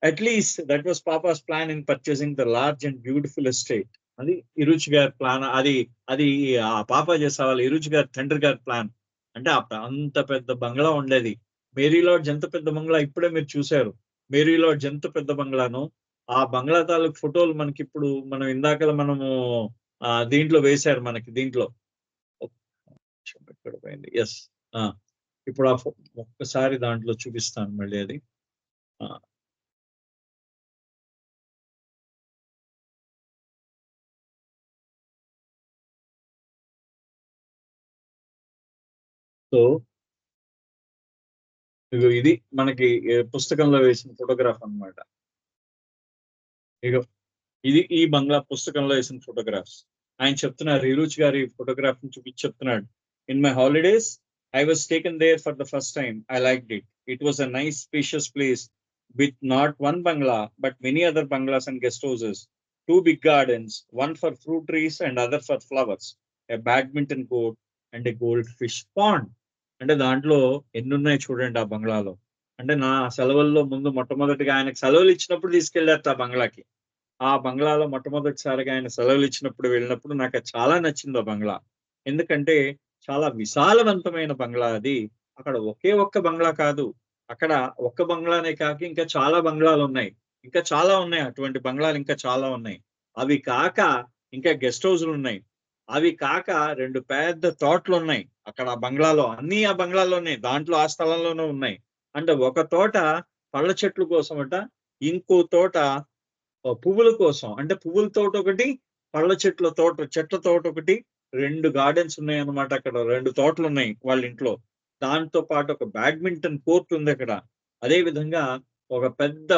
Speaker 3: at least that was Papa's plan in purchasing the large and beautiful estate. అది ఇరుచ్ గారి ప్లాన్. అది ఆ పాపా జెస్సావాలా ఇరుచ్ గారి తండ్రి గారి ప్లాన్. అంటే అంత పెద్ద బంగ్లా ఉండేది. మేరీ లాడ్జ్ ఎంత పెద్ద బంగ్లా ఇప్పుడే మీరు చూశారు. మేరీ లాడ్జ్ ఎంత పెద్ద బంగ్లాను. ఆ బంగ్లా తాలూకు ఫోటోలు మనకి ఇప్పుడు మనము దీంట్లో వేశారు మనకి దీంట్లో. ఎక్కడ పోయింది? ఎస్, ఇప్పుడు ఒక్కసారి దాంట్లో చూపిస్తాను మళ్ళీ అది. సో ఇది మనకి పుస్తకంలో వేసిన ఫోటోగ్రాఫ్ అన్నమాట. ఇది ఈ బంగ్లా పుస్తకంలో వేసిన ఫోటోగ్రాఫ్స్. ఆయన చెప్తున్నారు, ఇరుచ్ గారి ఫోటోగ్రాఫ్ ని చూపించి చెప్తున్నాడు, in my holidays I was taken there for the first time. I liked it. It was a nice spacious place with not one bungalow but many other bungalows and guest houses, 2 big gardens, one for fruit trees and other for flowers, a badminton court and a goldfish pond. అంటే దాంట్లో ఎన్నున్నాయి చూడండి ఆ బంగ్లాలో. అంటే నా సెలవుల్లో మొట్టమొదటిగా ఆయనకు సెలవులు ఇచ్చినప్పుడు తీసుకెళ్ళారు ఆ బంగ్లాకి. ఆ బంగ్లాలో మొట్టమొదటిసారిగా ఆయన సెలవులు ఇచ్చినప్పుడు వెళ్ళినప్పుడు నాకు చాలా నచ్చింది ఆ బంగ్లా. ఎందుకంటే చాలా విశాలవంతమైన బంగ్లా అది. అక్కడ ఒకే ఒక్క బంగ్లా కాదు, అక్కడ ఒక్క బంగ్లానే కాక ఇంకా చాలా బంగ్లాలు ఉన్నాయి. ఇంకా చాలా ఉన్నాయి, అటువంటి బంగ్లాలు ఇంకా చాలా ఉన్నాయి. అవి కాక ఇంకా గెస్ట్ హౌస్లు ఉన్నాయి. అవి కాక 2 పెద్ద తోటలు ఉన్నాయి అక్కడ ఆ బంగ్లాలో. అన్ని ఆ బంగ్లాలోనే, దాంట్లో ఆ స్థలంలోనే ఉన్నాయి. అంటే ఒక తోట పళ్ళ చెట్ల కోసం అట, ఇంకో తోట పువ్వుల కోసం. అంటే పువ్వుల తోట ఒకటి, పళ్ళ చెట్ల తోట ఒకటి, 2 గార్డెన్స్ ఉన్నాయి అన్నమాట. అక్కడ 2 తోటలు ఉన్నాయి వాళ్ళ ఇంట్లో. దాంతో పాటు ఒక బ్యాడ్మింటన్ కోర్ట్ ఉంది అక్కడ. అదే విధంగా ఒక పెద్ద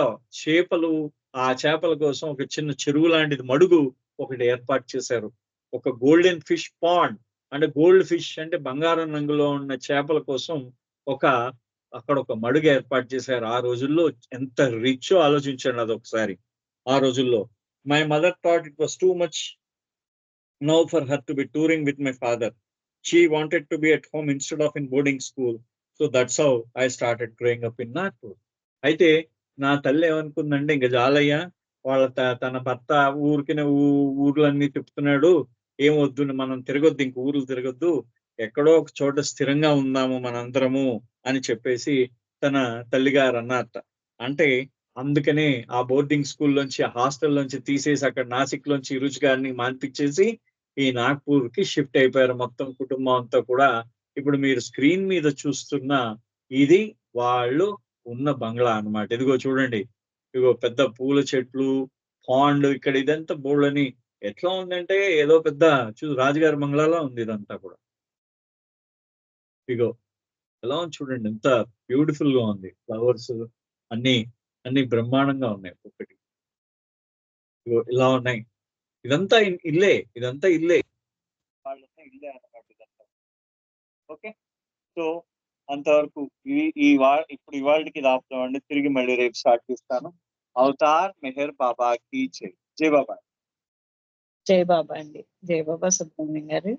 Speaker 3: ఆ చేపల కోసం ఒక చిన్న చెరువు లాంటిది మడుగు ఒకటి ఏర్పాటు చేశారు. ఒక గోల్డెన్ ఫిష్ పాండ్, అంటే గోల్డ్ ఫిష్ అంటే బంగారం రంగులో ఉన్న చేపల కోసం అక్కడ ఒక మడుగు ఏర్పాటు చేశారు. ఆ రోజుల్లో ఎంత రిచ్ ఆలోచించండి అదొకసారి. ఆ రోజుల్లో my mother thought it was too much now for her to be touring with my father. She wanted to be at home instead of in boarding school. So that's how I started growing up in Nagpur. అయితే నా తల్లి ఏమనుకుందంటే, ఇంకా జాలయ్య వాళ్ళ తన భర్త ఊరికినే ఊర్లన్నీ తిప్పుతున్నాడు, ఏం వద్దు, మనం తిరగొద్దు, ఇంక ఊర్లు తిరగొద్దు, ఎక్కడో ఒక చోట స్థిరంగా ఉందాము మనందరము అని చెప్పేసి తన తల్లిగారు అన్నారట. అంటే అందుకనే ఆ బోర్డింగ్ స్కూల్లోంచి, ఆ హాస్టల్లోంచి తీసేసి అక్కడ నాసిక్ లోంచి ఇరుచ్ గారిని మాన్పించేసి ఈ నాగ్పూర్ కి షిఫ్ట్ అయిపోయారు మొత్తం కుటుంబం అంతా కూడా. ఇప్పుడు మీరు స్క్రీన్ మీద చూస్తున్న ఇది వాళ్ళు ఉన్న బంగ్లా అన్నమాట. ఇదిగో చూడండి, ఇదిగో పెద్ద పూల చెట్లు, పాండ్, ఇక్కడ ఇదంతా బోళ్ళని ఎట్లా ఉందంటే ఏదో పెద్ద రాజుగారి బంగ్లాలో ఉంది ఇదంతా కూడా. ఇగో ఎలా ఉంది చూడండి, ఎంత బ్యూటిఫుల్ గా ఉంది. ఫ్లవర్స్ అన్ని బ్రహ్మాండంగా ఉన్నాయి. ఒక్కొక్కటి ఇలా ఉన్నాయి. ఇదంతా ఇల్లే వాళ్ళంతా ఇల్లే అన్నమాట ఇదంతా. ఓకే, సో అంతవరకు ఇప్పుడు ఇవాళకి ఇది ఆపుతామండి. తిరిగి మళ్ళీ రేపు స్టార్ట్ చేస్తాను. అవతార్ మెహర్ బాబా కీ జై. జై బాబా.
Speaker 2: జై బాబా అండి. జై బాబా సుబ్రహ్మణ్యం గారు.